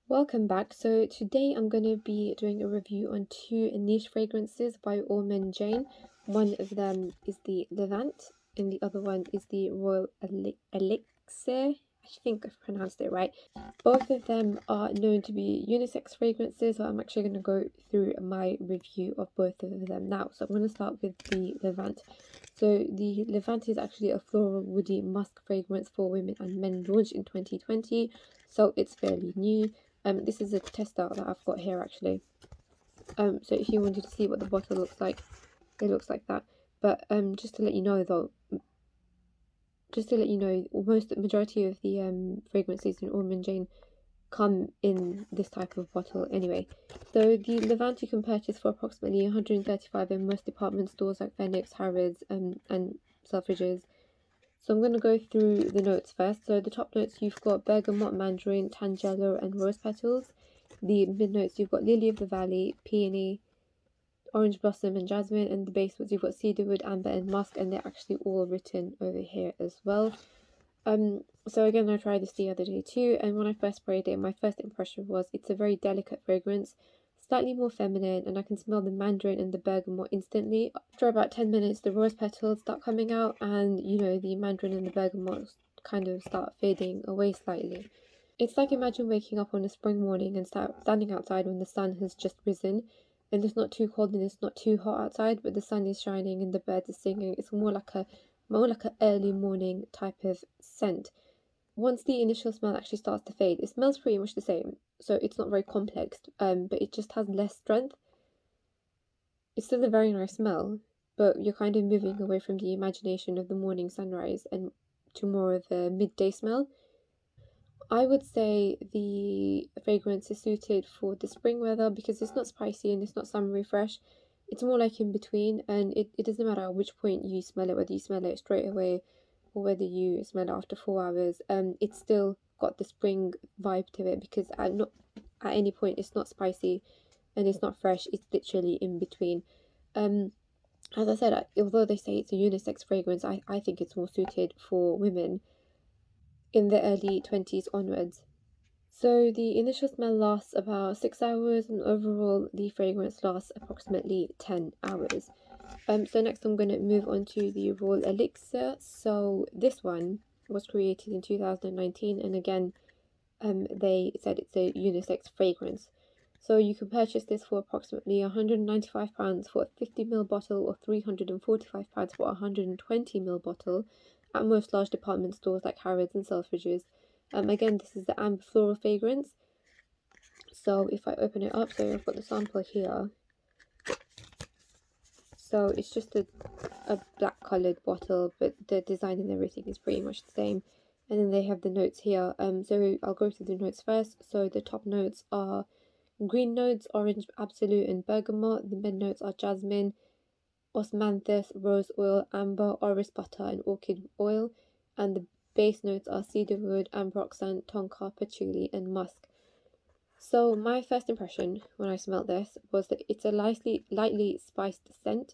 Welcome back. So today I'm going to be doing a review on two niche fragrances by Ormonde Jayne. One of them is the Levant and the other one is the Royal Elixir. I think I've pronounced it right. Both of them are known to be unisex fragrances, so I'm actually going to go through my review of both of them now. So I'm going to start with the Levant. So the Levant is actually a floral woody musk fragrance for women and men, launched in 2020, so it's fairly new. This is a tester that I've got here actually. So if you wanted to see what the bottle looks like, it looks like that. But just to let you know though, almost the majority of the fragrances in Ormonde Jayne come in this type of bottle anyway. So the Levant you can purchase for approximately 135 in most department stores like Phoenix, Harrods, and Selfridges. So I'm going to go through the notes first. So the top notes you've got bergamot, mandarin, tangelo, and rose petals. The mid notes you've got lily of the valley, peony, orange blossom, and jasmine. And the base notes you've got cedarwood, amber, and musk, and they're actually all written over here as well. So again, I tried this the other day too, and when I first sprayed it, my first impression was it's a very delicate fragrance, slightly more feminine, and I can smell the mandarin and the bergamot instantly. After about 10 minutes, the rose petals start coming out, and the mandarin and the bergamot kind of start fading away slightly. It's like imagine waking up on a spring morning and standing outside when the sun has just risen, and it's not too cold and it's not too hot outside, but the sun is shining and the birds are singing. It's more like a early morning type of scent. Once the initial smell actually starts to fade, it smells pretty much the same, so it's not very complex, but it just has less strength. It's still a very nice smell, but you're kind of moving away from the imagination of the morning sunrise and to more of a midday smell. I would say the fragrance is suited for the spring weather because it's not spicy and it's not summery fresh. It's more like in between, and it doesn't matter at which point you smell it, whether you smell it straight away or whether you smell it after 4 hours. It's still got the spring vibe to it because not at any point it's not spicy and it's not fresh. It's literally in between. As I said, although they say it's a unisex fragrance, I think it's more suited for women in the early 20s onwards. So the initial smell lasts about 6 hours, and overall the fragrance lasts approximately 10 hours. So next I'm going to move on to the Royal Elixir. So this one was created in 2019, and again, they said it's a unisex fragrance. So you can purchase this for approximately £195 for a 50ml bottle or £345 for a 120ml bottle at most large department stores like Harrods and Selfridges. Again, this is the amber floral fragrance. So if I open it up, so I've got the sample here. So it's just a black coloured bottle, but the design and everything is pretty much the same. And then they have the notes here. So I'll go through the notes first. So the top notes are green notes, orange absolute, and bergamot. The mid notes are jasmine, osmanthus, rose oil, amber, orris butter, and orchid oil. And the base notes are cedarwood, ambroxan, tonka, patchouli, and musk. So my first impression when I smelled this was that it's a lightly spiced scent.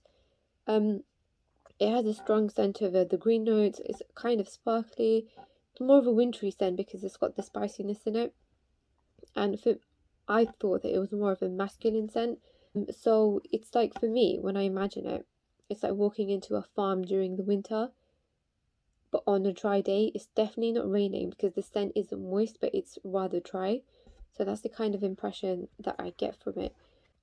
It has a strong scent of the green notes. It's kind of sparkly. It's more of a wintry scent because it's got the spiciness in it. And I thought that it was more of a masculine scent. So it's like, for me, when I imagine it, it's like walking into a farm during the winter, but on a dry day. It's definitely not raining because the scent isn't moist, but it's rather dry. So that's the kind of impression that I get from it.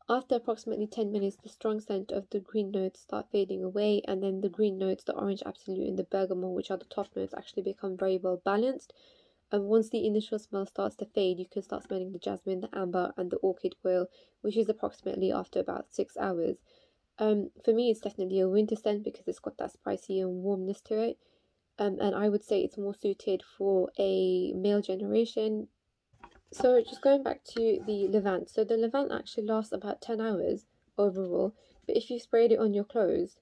After approximately 10 minutes, the strong scent of the green notes start fading away, and then the green notes, the orange absolute, and the bergamot, which are the top notes, actually become very well balanced. And once the initial smell starts to fade, you can start smelling the jasmine, the amber, and the orchid oil, which is approximately after about 6 hours. For me, it's definitely a winter scent because it's got that spicy and warmness to it. And I would say it's more suited for a male generation. So just going back to the Levant. So the Levant actually lasts about 10 hours overall. But if you sprayed it on your clothes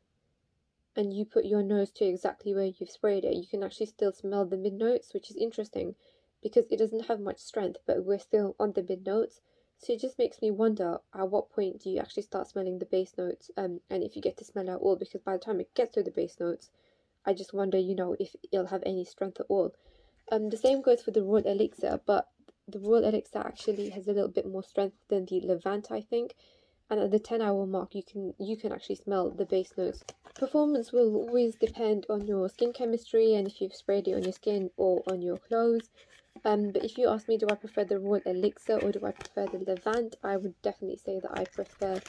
and you put your nose to exactly where you've sprayed it, you can actually still smell the mid notes, which is interesting because it doesn't have much strength, but we're still on the mid notes. So it just makes me wonder at what point do you actually start smelling the base notes, and if you get to smell at all, because by the time it gets to the base notes, I just wonder, if it'll have any strength at all. The same goes for the Royal Elixir, but the Royal Elixir actually has a little bit more strength than the Levant, I think. And at the 10-hour mark, you can actually smell the base notes. Performance will always depend on your skin chemistry and if you've sprayed it on your skin or on your clothes. But if you ask me, do I prefer the Royal Elixir or do I prefer the Levant, I would definitely say that I prefer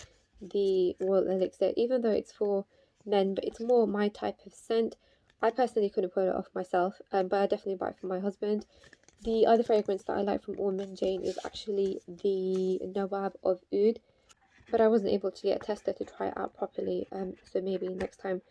the Royal Elixir, even though it's for men, but it's more my type of scent. I personally couldn't pull it off myself, but I definitely buy it for my husband. The other fragrance that I like from Ormonde Jayne is actually the Nawab of Oud, but I wasn't able to get a tester to try it out properly, so maybe next time.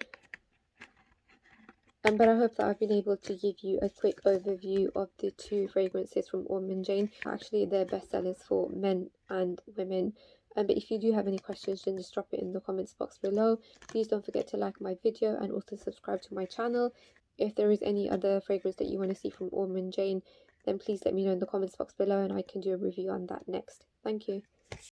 But I hope that I've been able to give you a quick overview of the two fragrances from Ormonde Jayne. Actually, they're best sellers for men and women. But if you do have any questions, then just drop it in the comments box below. Please don't forget to like my video and also subscribe to my channel. If there is any other fragrance that you want to see from Ormonde Jayne, then please let me know in the comments box below and I can do a review on that next. Thank you.